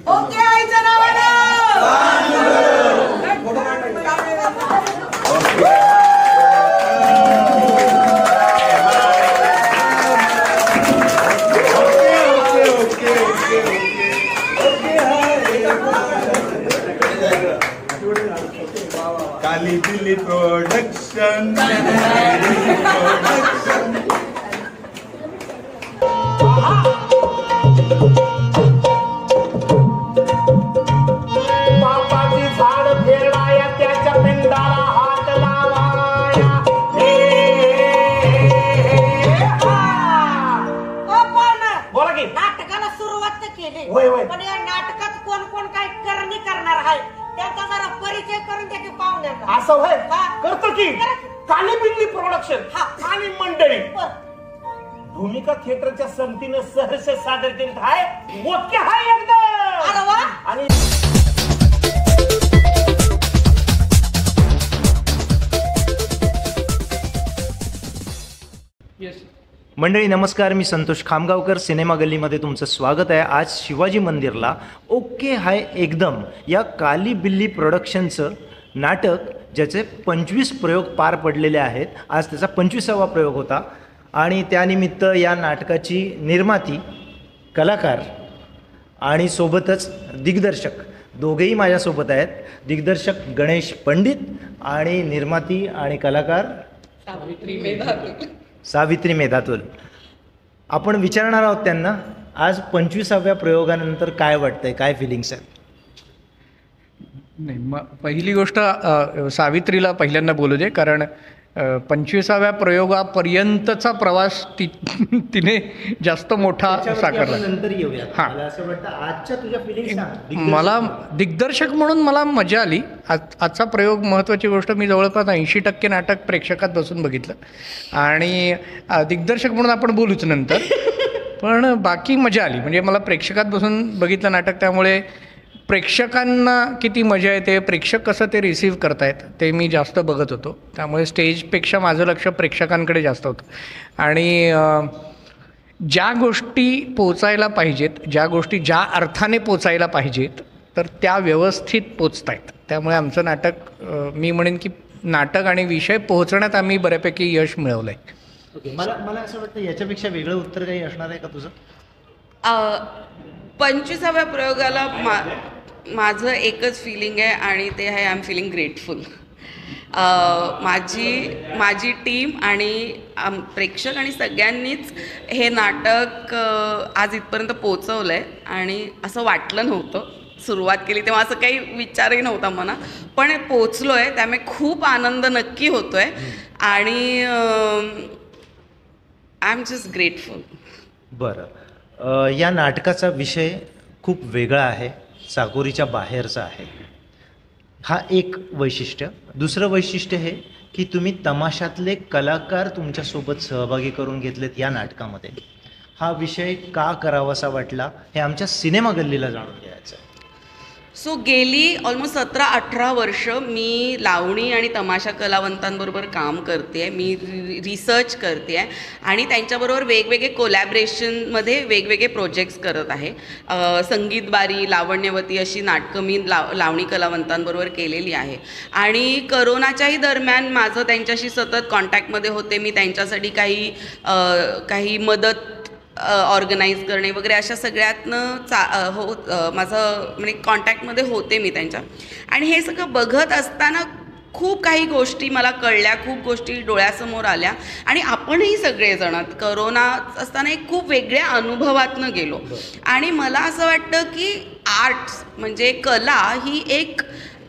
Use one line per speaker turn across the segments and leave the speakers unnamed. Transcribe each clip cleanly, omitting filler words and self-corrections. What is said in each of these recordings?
Okay आईच्या नावानं
काली Delhi production
बापाची झाड फेडाया त्याच्या पिंडाला हात लावाया बोला की
नाटकाला सुरुवात केली
होय, होय.
पण या नाटकात कोण कोण काय करणी करणार आहे त्याचा जरा परिचय करून त्याची पाहुण्या
असं होय
हा.
करतो की
करा.
काली बिल्ली प्रोडक्शन
हा.
आणि मंडळी भूमिका थिएटरच्या संगतीनं सहर्ष सादर करीत आहे मोठे हाय एकदम
अरे वा.
आणि
मंडळी नमस्कार, मी संतोष खामगावकर. सिनेमा गल्लीमध्ये तुमचं स्वागत आहे. आज शिवाजी मंदिरला ओके हाय एकदम या काली बिल्ली प्रोडक्शनचं नाटक ज्याचे 25 प्रयोग पार पडलेले आहेत. आज त्याचा 25वा प्रयोग होता आणि त्यानिमित्त या नाटकाची निर्माती, कलाकार आणि सोबतच दिग्दर्शक दोघेही माझ्यासोबत आहेत. दिग्दर्शक गणेश पंडित आणि निर्माती आणि कलाकार सावित्री मेधातुल. आपण विचारणार आहोत त्यांना आज 25व्या प्रयोगानंतर काय वाटतंय, काय फिलिंग्स आहेत.
नाही, मग पहिली गोष्ट सावित्रीला पहिल्यांदा बोलू दे, कारण 25व्या प्रयोगापर्यंतचा प्रवास तिने जास्त मोठा साकारला.
नंतर येऊया.
हां.
मला असं वाटतं आजच्या तुझ्या फिलिंग्स
मला दिग्दर्शक म्हणून मला मजा आली. आजचा प्रयोग महत्त्वाची गोष्ट, मी जवळपास 80% नाटक प्रेक्षकात बसून बघितलं आणि दिग्दर्शक म्हणून आपण बोलूच नंतर, पण बाकी मजा आली. म्हणजे मला प्रेक्षकात बसून बघितलं नाटक, त्यामुळे प्रेक्षकांना किती मजा येते, प्रेक्षक कसं ते रिसीव्ह करतायत ते मी जास्त बघत होतो. त्यामुळे स्टेजपेक्षा माझं लक्ष प्रेक्षकांकडे जास्त होतं आणि ज्या गोष्टी पोचायला पाहिजेत, ज्या गोष्टी ज्या अर्थाने पोचायला पाहिजेत तर त्या व्यवस्थित पोचत आहेत. त्यामुळे आमचं नाटक, मी म्हणेन की नाटक आणि विषय पोहोचण्यात आम्ही बऱ्यापैकी यश मिळवलं आहे.
ओके. मला असं वाटतं याच्यापेक्षा वेगळं उत्तर काही असणार आहे का तुझं?
25व्या प्रयोगाला माझं एकच फिलिंग आहे आणि ते आहे आय एम फिलिंग ग्रेटफुल. माझी टीम आणि प्रेक्षक आणि सगळ्यांनीच हे नाटक आज इथपर्यंत पोचवलं आहे आणि असं वाटलं नव्हतं. सुरुवात केली तेव्हा असं काही विचारही नव्हता मनात, पण पोचलो आहे त्यामुळे खूप आनंद नक्की होतो आहे आणि आय एम जस्ट ग्रेटफुल.
बरं, या नाटकाचा विषय खूप वेगळा आहे, चाकोरीच्या बाहेरचा आहे. हा एक वैशिष्ट्य. दुसरं वैशिष्ट्य हे की तुम्ही तमाशातले कलाकार तुमच्यासोबत सहभागी करून घेतलेत या नाटकामध्ये. हा विषय का करावासा वाटला हे आमच्या सिनेमा गल्लीला जाणून घ्यायचं आहे.
सो गेली ऑलमोस्ट 17-18 वर्ष मी लावणी आणि तमाशा कलावंतांबरोबर काम करते आहे. मी रिसर्च करते आहे आणि त्यांच्याबरोबर वेगवेगळे कोलॅबरेशनमध्ये वेगवेगळे प्रोजेक्ट्स करत आहे. संगीत बारी, लावण्यवती अशी नाटकं मी लावणी कलावंतांबरोबर केलेली आहे आणि करोनाच्याही दरम्यान माझं त्यांच्याशी सतत कॉन्टॅक्टमध्ये होते. मी त्यांच्यासाठी काही मदत ऑर्गनाईज करणे वगैरे अशा सगळ्यातनं माझं म्हणजे कॉन्टॅक्टमध्ये होते मी त्यांच्या. आणि हे सगळं बघत असताना खूप काही गोष्टी मला कळल्या, खूप गोष्टी डोळ्यासमोर आल्या आणि आपणही सगळेजण करोना असताना एक खूप वेगळ्या अनुभवातनं गेलो. आणि मला असं वाटतं की आर्ट्स म्हणजे कला ही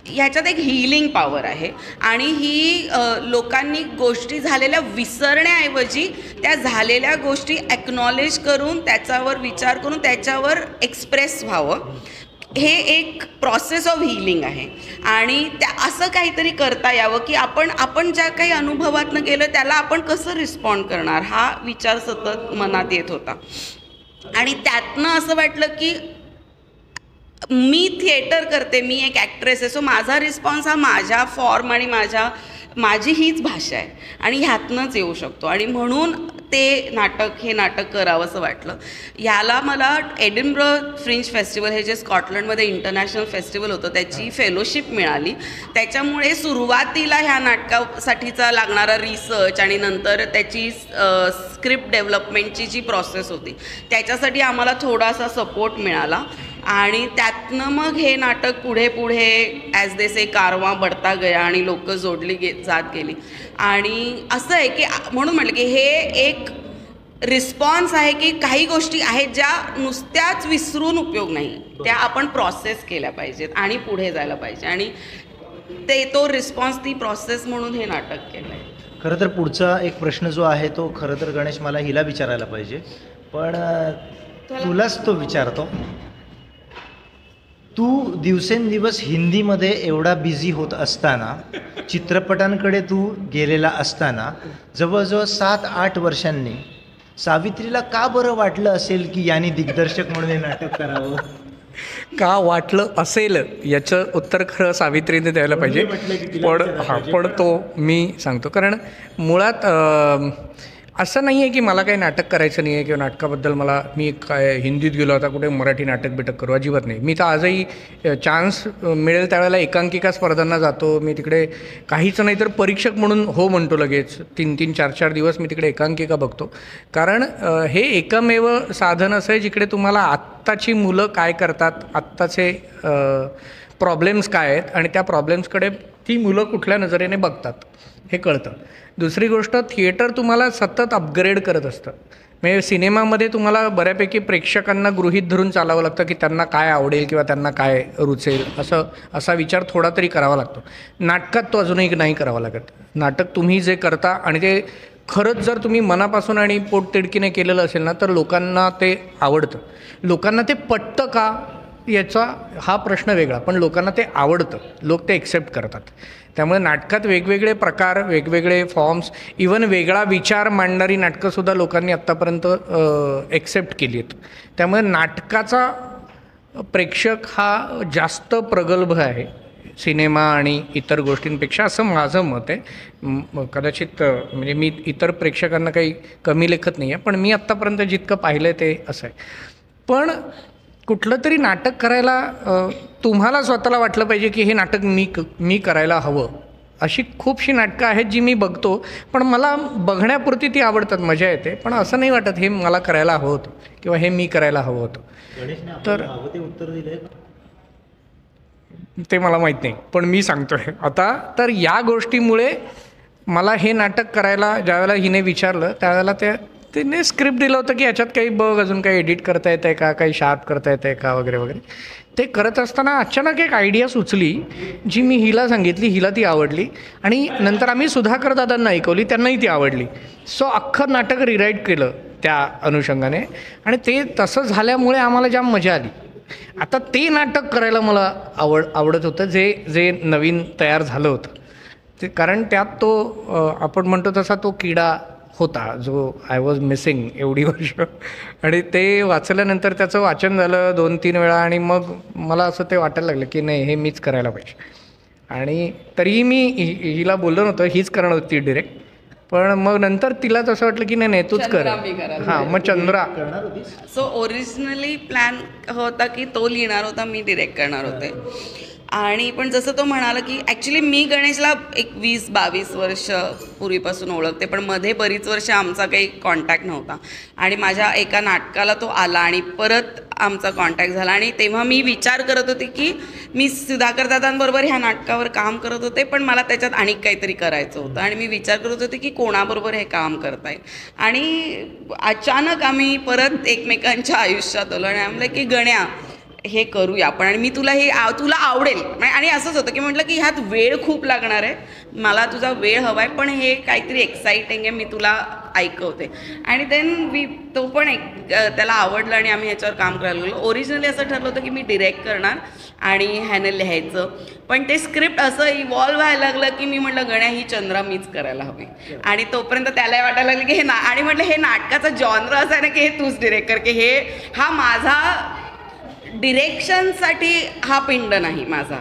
ह्याच्यात एक हीलिंग पॉवर आहे आणि ही लोकांनी गोष्टी झालेल्या विसरण्याऐवजी त्या झालेल्या गोष्टी ॲक्नॉलेज करून त्याच्यावर विचार करून त्याच्यावर एक्सप्रेस व्हावं, हे एक प्रोसेस ऑफ हीलिंग आहे. आणि असं काहीतरी करता यावं की आपण ज्या काही अनुभवातनं गेलो त्याला आपण कसं रिस्पॉन्ड करणार, हा विचार सतत मनात येत होता. आणि त्यातनं असं वाटलं की मी थिएटर करते, मी एक ॲक्ट्रेस आहे, सो माझा रिस्पॉन्स हा माझ्या फॉर्म आणि माझ्या माझी हीच भाषा आहे आणि ह्यातनंच येऊ शकतो आणि म्हणून हे नाटक करावं असं वाटलं. ह्याला मला एडिनब्रो फ्रिंज फेस्टिवल, हे जे स्कॉटलंडमध्ये इंटरनॅशनल फेस्टिवल होतं, त्याची फेलोशिप मिळाली. त्याच्यामुळे सुरुवातीला ह्या नाटकासाठीचा लागणारा रिसर्च आणि नंतर त्याची स्क्रिप्ट डेव्हलपमेंटची जी प्रोसेस होती त्याच्यासाठी आम्हाला थोडासा सपोर्ट मिळाला आणि त्यातनं मग हे नाटक पुढे ॲज दे से कारवा बढता गया आणि लोक जोडली जात गेली. आणि असं आहे की म्हणून म्हटलं की हे एक रिस्पॉन्स आहे की काही गोष्टी आहेत ज्या नुसत्याच विसरून उपयोग नाही, त्या आपण प्रोसेस केल्या पाहिजेत आणि पुढे जायला पाहिजे आणि तो रिस्पॉन्स, ती प्रोसेस म्हणून हे नाटक केलं आहे.
खरं तर पुढचा एक प्रश्न जो आहे तो खरं तर गणेश मला हिला विचारायला पाहिजे, पण तुलाच तो विचारतो. तू दिवसेंदिवस हिंदीमध्ये एवढा बिझी होत असताना, चित्रपटांकडे तू गेलेला असताना, जवळजवळ 7-8 वर्षांनी सावित्रीला का बरं वाटलं असेल की यांनी दिग्दर्शक म्हणून हे नाटक करावं?
का वाटलं असेल याचं उत्तर खरं सावित्रीने द्यायला पाहिजे, पण तो मी सांगतो. कारण मुळात असं नाही आहे की मला काही नाटक करायचं नाही आहे किंवा नाटकाबद्दल मी काय हिंदीत गेलो आता कुठे मराठी नाटक बिटक करू, अजिबात नाही. मी तर आजही चान्स मिळेल त्यावेळेला एकांकिका स्पर्धांना जातो. मी तिकडे काहीच नाही तर परीक्षक म्हणून हो म्हणतो लगेच. 3-3, 4-4 दिवस मी तिकडे एकांकिका बघतो. कारण हे एकमेव साधन असं आहे जिकडे तुम्हाला आत्ताची मुलं काय करतात, आत्ताचे प्रॉब्लेम्स काय आहेत आणि त्या प्रॉब्लेम्सकडे ती मुलं कुठल्या नजरेने बघतात हे कळतं. दुसरी गोष्ट, थिएटर तुम्हाला सतत अपग्रेड करत असतं. म्हणजे सिनेमामध्ये तुम्हाला बऱ्यापैकी प्रेक्षकांना गृहीत धरून चालावं लागतं की त्यांना काय आवडेल किंवा त्यांना काय रुचेल, असा विचार थोडा तरी करावा लागतो. नाटकात तो अजूनही नाही करावा लागत. नाटक तुम्ही जे करता आणि ते खरंच जर तुम्ही मनापासून आणि पोटतिडकीने केलेलं असेल ना तर लोकांना ते आवडतं. लोकांना ते पटतं का याचा हा प्रश्न वेगळा, पण लोकांना ते आवडतं, लोक ते एक्सेप्ट करतात. त्यामुळे नाटकात वेगवेगळे प्रकार, वेगवेगळे फॉर्म्स, इवन वेगळा विचार मांडणारी नाटकंसुद्धा लोकांनी आत्तापर्यंत एक्सेप्ट केली आहेत. त्यामुळे नाटकाचा प्रेक्षक हा जास्त प्रगल्भ आहे सिनेमा आणि इतर गोष्टींपेक्षा, असं माझं मत आहे. कदाचित म्हणजे मी इतर प्रेक्षकांना काही कमी लेखत नाही आहे, पण मी आत्तापर्यंत जितकं पाहिलं आहे ते असं आहे. पण कुठलं तरी नाटक करायला तुम्हाला स्वतःला वाटलं पाहिजे की हे नाटक मी करायला हवं. अशी खूपशी नाटकं आहेत जी मी बघतो, पण मला बघण्यापुरती ती आवडतात, मजा येते, पण असं नाही वाटत हे मला करायला हवं होतं किंवा हे मी करायला हवं होतं. तर
ते उत्तर दिले
ते मला माहीत नाही, पण मी सांगतोय आता. तर या गोष्टीमुळे मला हे नाटक करायला ज्यावेळेला हिने विचारलं त्यावेळेला तिने स्क्रिप्ट दिलं होतं की याच्यात काही बघ, अजून काही एडिट करता येतं आहे का, काही शार्प करता येतं आहे का वगैरे वगैरे. ते करत असताना अचानक एक आयडिया सुचली जी मी हिला सांगितली, हिला ती आवडली आणि नंतर आम्ही सुधाकर दादांना ऐकवली, त्यांनाही ती आवडली. सो अख्खं नाटक रिराईट केलं त्या अनुषंगाने आणि ते तसं झाल्यामुळे आम्हाला जाम मजा आली. आता ते नाटक करायला मला आवडत होतं जे नवीन तयार झालं होतं ते, कारण त्यात तो आपण म्हणतो तसा तो किडा होता जो आय वॉज मिसिंग एवढी वर्ष. आणि ते वाचल्यानंतर त्याचं वाचन झालं 2-3 वेळा आणि मग मला असं ते वाटायला लागलं की नाही हे मीच करायला पाहिजे. आणि तरीही मी हिला बोललो नव्हतं, हीच करणार होती डिरेक्ट, पण मग नंतर तिला तसं वाटलं की नाही तूच कर. हां, मग चंद्रा करणार होतीस.
सो ओरिजिनली प्लॅन होता की तो लिहिणार होता, मी डिरेक्ट करणार होते. आणि पण जसं तो म्हणाला की ॲक्च्युली मी गणेशला एक 20-22 वर्ष पूर्वीपासून ओळखते, पण मध्ये बरीच वर्ष आमचा काही कॉन्टॅक्ट नव्हता. आणि माझ्या एका नाटकाला तो आला आणि परत आमचा कॉन्टॅक्ट झाला. आणि तेव्हा मी विचार करत होते की मी सुधाकर दादांबरोबर ह्या नाटकावर काम करत होते, पण मला त्याच्यात आणि काहीतरी करायचं होतं. आणि मी विचार करत होते की कोणाबरोबर हे काम करता येईल. आणि अचानक आम्ही परत एकमेकांच्या आयुष्यात आलो आणि आम्हाला की गण्या हे करूया आपण आणि मी तुला तुला आवडेल. आणि असंच होतं की म्हटलं की ह्यात वेळ खूप लागणार आहे, मला तुझा वेळ हवा आहे, पण हे काहीतरी एक्साइटिंग आहे, मी तुला ऐकवते. आणि देन तो पण त्याला आवडलं आणि आम्ही ह्याच्यावर काम करायला लागलो. ओरिजिनली असं ठरलं होतं की मी डिरेक्ट करणार आणि ह्यानं लिहायचं, पण ते स्क्रिप्ट असं इव्हॉल्व व्हायला लागलं की मी म्हटलं गण्या ही चंद्रा मीच करायला हवी. आणि तोपर्यंत त्याला वाटायला लागलं की आणि म्हटलं हे नाटकाचं जॉनर असं आहे ना की हे तूच डिरेक्ट कर, की हा माझा डिरेक्शनसाठी हा पिंड नाही माझा,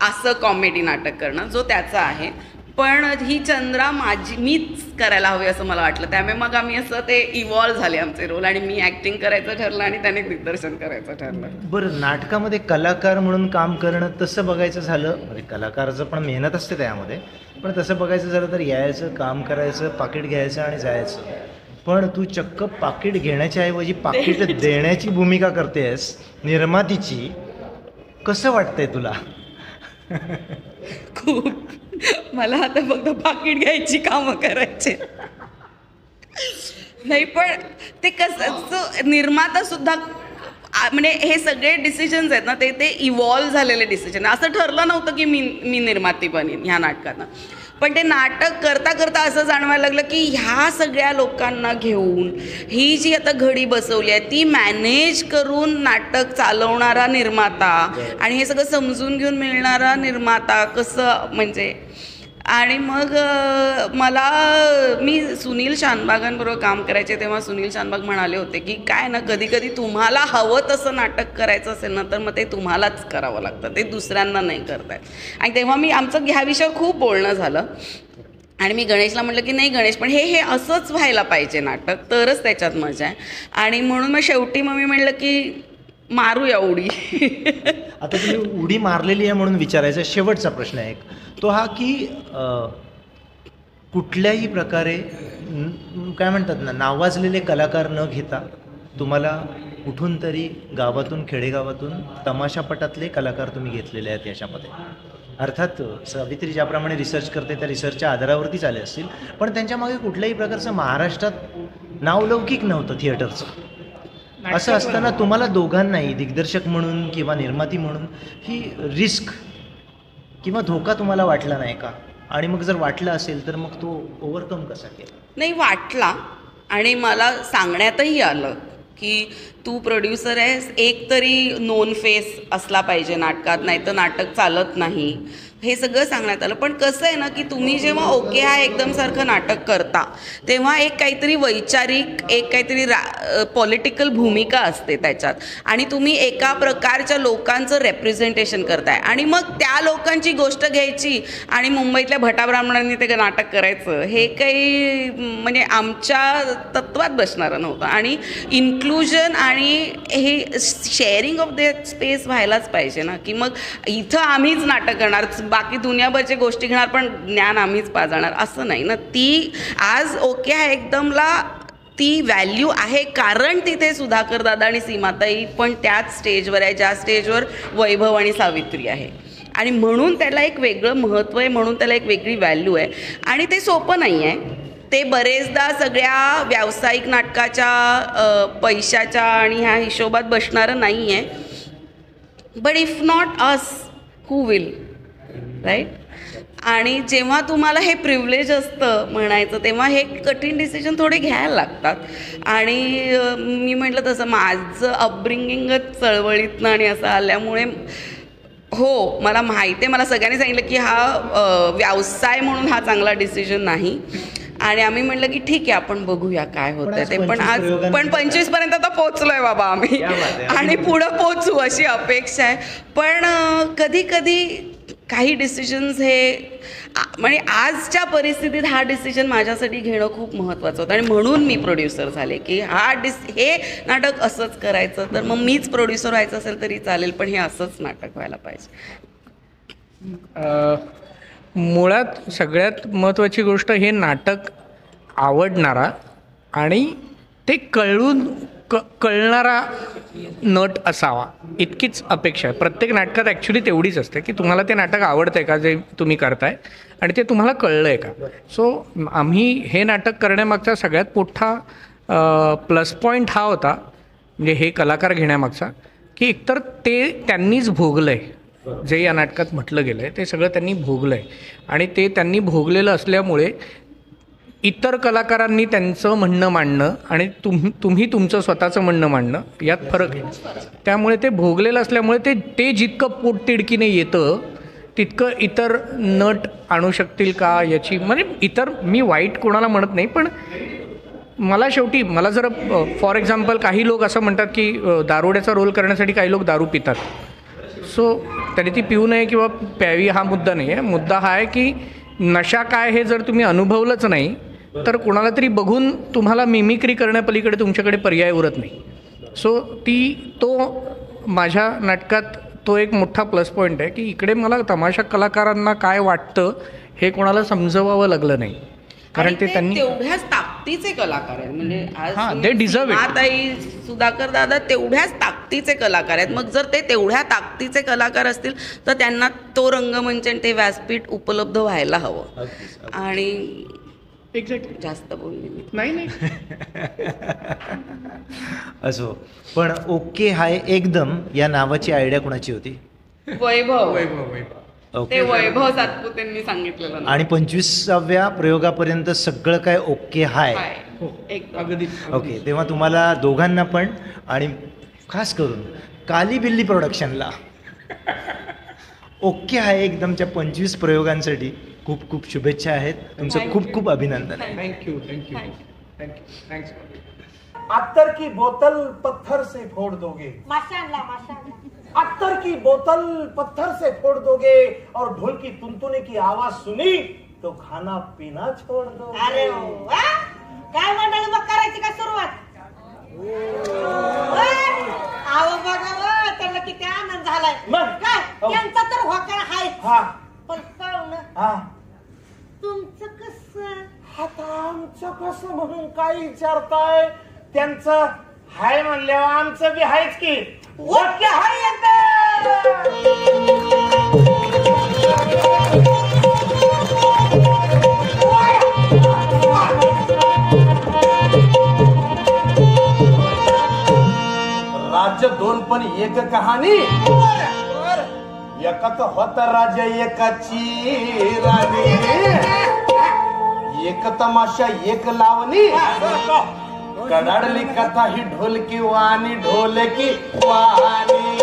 असं कॉमेडी नाटक करणं जो त्याचा आहे. पण ही चंद्रा मीच करायला हवी असं मला वाटलं. त्यामुळे मग आम्ही असं ते इव्हॉल्व्ह झाले आमचे रोल, आणि मी ॲक्टिंग करायचं ठरलं आणि त्याने दिग्दर्शन करायचं ठरलं.
बरं, नाटकामध्ये कलाकार म्हणून काम करणं तसं बघायचं झालं, म्हणजे कलाकाराचं पण मेहनत असते त्यामध्ये, पण तसं बघायचं झालं तर यायचं, काम करायचं, पाकीट घ्यायचं आणि जायचं. पण तू चक्क पाकीट घेण्याच्या ऐवजी पाकीट देण्याची भूमिका करतेस निर्मातीची. कसं वाटतंय तुला?
खूप. मला आता फक्त पाकीट घ्यायची कामं करायचे नाही, पण ते कसं निर्माता सुद्धा म्हणजे हे सगळे डिसिजन्स आहेत ना, ते इव्हॉल्व्ह झालेले डिसिजन. असं ठरलं नव्हतं की मी निर्माती बनीन ह्या नाटकानं, पण ते नाटक करता करता असं जाणवायला लागलं की ह्या सगळ्या लोकांना घेऊन ही जी आता घडी बसवली आहे ती मॅनेज करून नाटक चालवणारा निर्माता आणि हे सगळं समजून घेऊन मिळणारा निर्माता कसं, म्हणजे. आणि मग मी सुनील शानबागांबरोबर काम करायचे तेव्हा सुनील शानबाग म्हणाले होते की काय ना, कधी कधी तुम्हाला हवं तसं नाटक करायचं असेल ना तर मग ते तुम्हालाच करावं लागतं, ते दुसऱ्यांना नाही करतायत. आणि तेव्हा आमचं ह्या विषयावर खूप बोलणं झालं आणि मी गणेशला म्हटलं की नाही गणेश, पण हे असंच व्हायला पाहिजे नाटक, तरच त्याच्यात मजा आहे. आणि म्हणून मग शेवटी मी म्हटलं की मारूया उडी.
आता तुम्ही उडी मारलेली आहे म्हणून विचारायचा शेवटचा प्रश्न आहे एक, तो हा की कुठल्याही प्रकारे काय म्हणतात ना, नावाजलेले कलाकार न घेता तुम्हाला कुठून तरी गावातून, खेडेगावातून तमाशापटातले कलाकार तुम्ही घेतलेले आहेत याच्यामध्ये. अर्थात सावित्री ज्याप्रमाणे रिसर्च करते त्या रिसर्चच्या आधारावरतीच आले असतील, पण त्यांच्यामागे कुठल्याही प्रकारचं महाराष्ट्रात नावलौकिक नव्हतं थिएटरचं. असं असताना तुम्हाला दोघांनाही दिग्दर्शक म्हणून किंवा निर्माती म्हणून ही रिस्क किंवा धोका तुम्हाला वाटला नाही का? आणि मग जर वाटलं असेल तर मग तो ओव्हरकम कसा केला?
नाही, वाटला. आणि मला सांगण्यातही आलं की तू प्रोड्युसर आहेस, एक तरी नोन फेस असला पाहिजे नाटकात, नाही तर नाटक चालत नाही, हे सगळं सांगण्यात आलं. पण कसं आहे ना की तुम्ही जेव्हा ओके हा एकदम सारखं नाटक करता तेव्हा एक काहीतरी वैचारिक, एक काहीतरी पॉलिटिकल भूमिका असते त्याच्यात, आणि तुम्ही एका प्रकारच्या लोकांचं रेप्रेझेंटेशन करताय, आणि मग त्या लोकांची गोष्ट घ्यायची आणि मुंबईतल्या भटाब्राह्मणांनी ते नाटक करायचं, हे काही म्हणजे आमच्या तत्वात बसणारं नव्हतं. आणि इन्क्लुजन आणि हे शेअरिंग ऑफ द स्पेस व्हायलाच पाहिजे ना, की मग इथं आम्हीच नाटक करणार, बाकी दुनियाभरच्या गोष्टी घेणार, पण ज्ञान आम्हीच पाजणार असं नाही ना. ती आज ओके आहे एकदमला ती व्हॅल्यू आहे, कारण तिथे सुधाकर दादा आणि सीमाताई पण त्याच स्टेजवर आहे ज्या स्टेजवर वैभव आणि सावित्री आहे, आणि म्हणून त्याला एक वेगळं महत्त्व आहे, म्हणून त्याला एक वेगळी व्हॅल्यू आहे. आणि ते सोपं नाही आहे, ते बरेचदा सगळ्या व्यावसायिक नाटकाच्या पैशाच्या आणि ह्या हिशोबात बसणारं नाही आहे. But if not us who will, right? आणि जेव्हा तुम्हाला हे प्रिव्हिलेज असतं म्हणायचं तेव्हा हे कठीण डिसिजन थोडे घ्यायला लागतात. आणि मी म्हटलं तसं माझं अपब्रिंगिंगच चळवळीतनं आणि असं आल्यामुळे हो मला माहिती आहे, मला सगळ्यांनी सांगितलं की हा व्यवसाय म्हणून हा चांगला डिसिजन नाही. आणि आम्ही म्हटलं की ठीक आहे आपण बघूया काय होतं ते. पण आज 25 पर्यंत आता पोचलोय बाबा आम्ही, आणि पुढं पोचू अशी अपेक्षा आहे. पण कधी कधी काही डिसिजन्स हे म्हणजे आजच्या परिस्थितीत हा डिसिजन माझ्यासाठी घेणं खूप महत्त्वाचं होतं, आणि म्हणून मी प्रोड्युसर झाले की हे नाटक असंच करायचं, तर मग मीच प्रोड्युसर व्हायचं असेल तरी चालेल, पण हे असंच नाटक व्हायला पाहिजे.
मुळात सगळ्यात महत्त्वाची गोष्ट हे नाटक आवडणारा आणि ते कळणारा नट असावा, इतकीच अपेक्षा आहे. प्रत्येक नाटकात ॲक्च्युली तेवढीच असते की तुम्हाला ते नाटक आवडतं आहे का जे तुम्ही करताय, आणि ते तुम्हाला कळलं आहे का. सो आम्ही हे नाटक करण्यामागचा सगळ्यात मोठा प्लस पॉईंट हा होता, म्हणजे हे कलाकार घेण्यामागचा, की एकतर ते त्यांनीच भोगलं आहे, जे या नाटकात म्हटलं गेलं आहे ते सगळं त्यांनी भोगलं आहे, आणि ते त्यांनी भोगलेलं असल्यामुळे इतर कलाकारांनी त्यांचं म्हणणं मांडणं आणि तुम्ही तुमचं स्वतःचं म्हणणं मांडणं यात फरक आहे. त्यामुळे ते भोगलेलं असल्यामुळे ते जितकं पोटतिडकीने येतं तितकं इतर नट आणू शकतील का याची, म्हणजे इतर मी वाईट कोणाला म्हणत नाही, पण मला जर फॉर एक्झाम्पल काही लोक असं म्हणतात की दारुड्याचा रोल करण्यासाठी काही लोक दारू पितात, सो त्याने ती पिऊ नये किंवा प्यावी हा मुद्दा नाही आहे. मुद्दा हा आहे की नशा काय हे जर तुम्ही अनुभवलंच नाही तर कुणाला तरी बघून तुम्हाला मिमिक्री करण्यापलीकडे तुमच्याकडे पर्याय उरत नाही. सो तो माझ्या नाटकात तो एक मोठा प्लस पॉईंट आहे की इकडे मला तमाशा कलाकारांना काय वाटतं हे कोणाला समजवावं लागलं नाही, कारण
आणि
ते त्यांनी
तेवढ्याच ताकदीचे कलाकार आहेत. म्हणजे
हां,
आज
they deserve it.
सीमाताई, सुधाकर दादा तेवढ्याच ताकदीचे कलाकार आहेत. मग जर ते तेवढ्या ताकदीचे कलाकार असतील तर त्यांना तो रंगमंच आणि ते व्यासपीठ उपलब्ध व्हायला हवं. आणि
एक्झॅक्टली
जास्त बोलली मी.
नाही
असो, पण ओके हाय एकदम या नावाची आयडिया कोणाची होती?
वैभव, ते
ओके.
वैभव सातपुतेंनी सांगितलेलं ना.
आणि 25व्या प्रयोगापर्यंत सगळं काय ओके हाय.
काय? एकदम.
अगदी
ओके, तेव्हा तुम्हाला दोघांना पण आणि खास करून काली बिल्ली प्रोडक्शनला ओके हाय एकदमच्या 25 प्रयोगांसाठी खूप खूप शुभेच्छा आहेत. तुमचं खूप खूप अभिनंदन आहे.
Thank you thanks.
अत्तर की बोतल पत्थर से फोड़ दोगे,
माशाल्लाह माशाल्लाह.
अत्तर की बोतल पत्थर से फोड़ दोगे और ढोल की तुनतुने की आवाज सुनी तो खाना पीना छोड़ दो.
अरे वा, काय मंडळी मग करायची का सुरुवात? आहो बघा वा, त्यांना किती आनंद झालाय.
मग?
काय
हो.
त्यांचा तर होकार हाय,
हा
पण पाहुणं
हा
तुमचं कसं?
आता आमचं कसं म्हणून काय विचारताय? त्यांचं हाय म्हणल्यावर आमचं बी हायच की. ओके हाय एकदम. राज्य दोन पण एक कहाणी. एकच होत राज्य एकाची राणी, एक तमाशा एक लावणी, कडाडली कथा ही ढोलकी वाणी ढोलकी वाणी.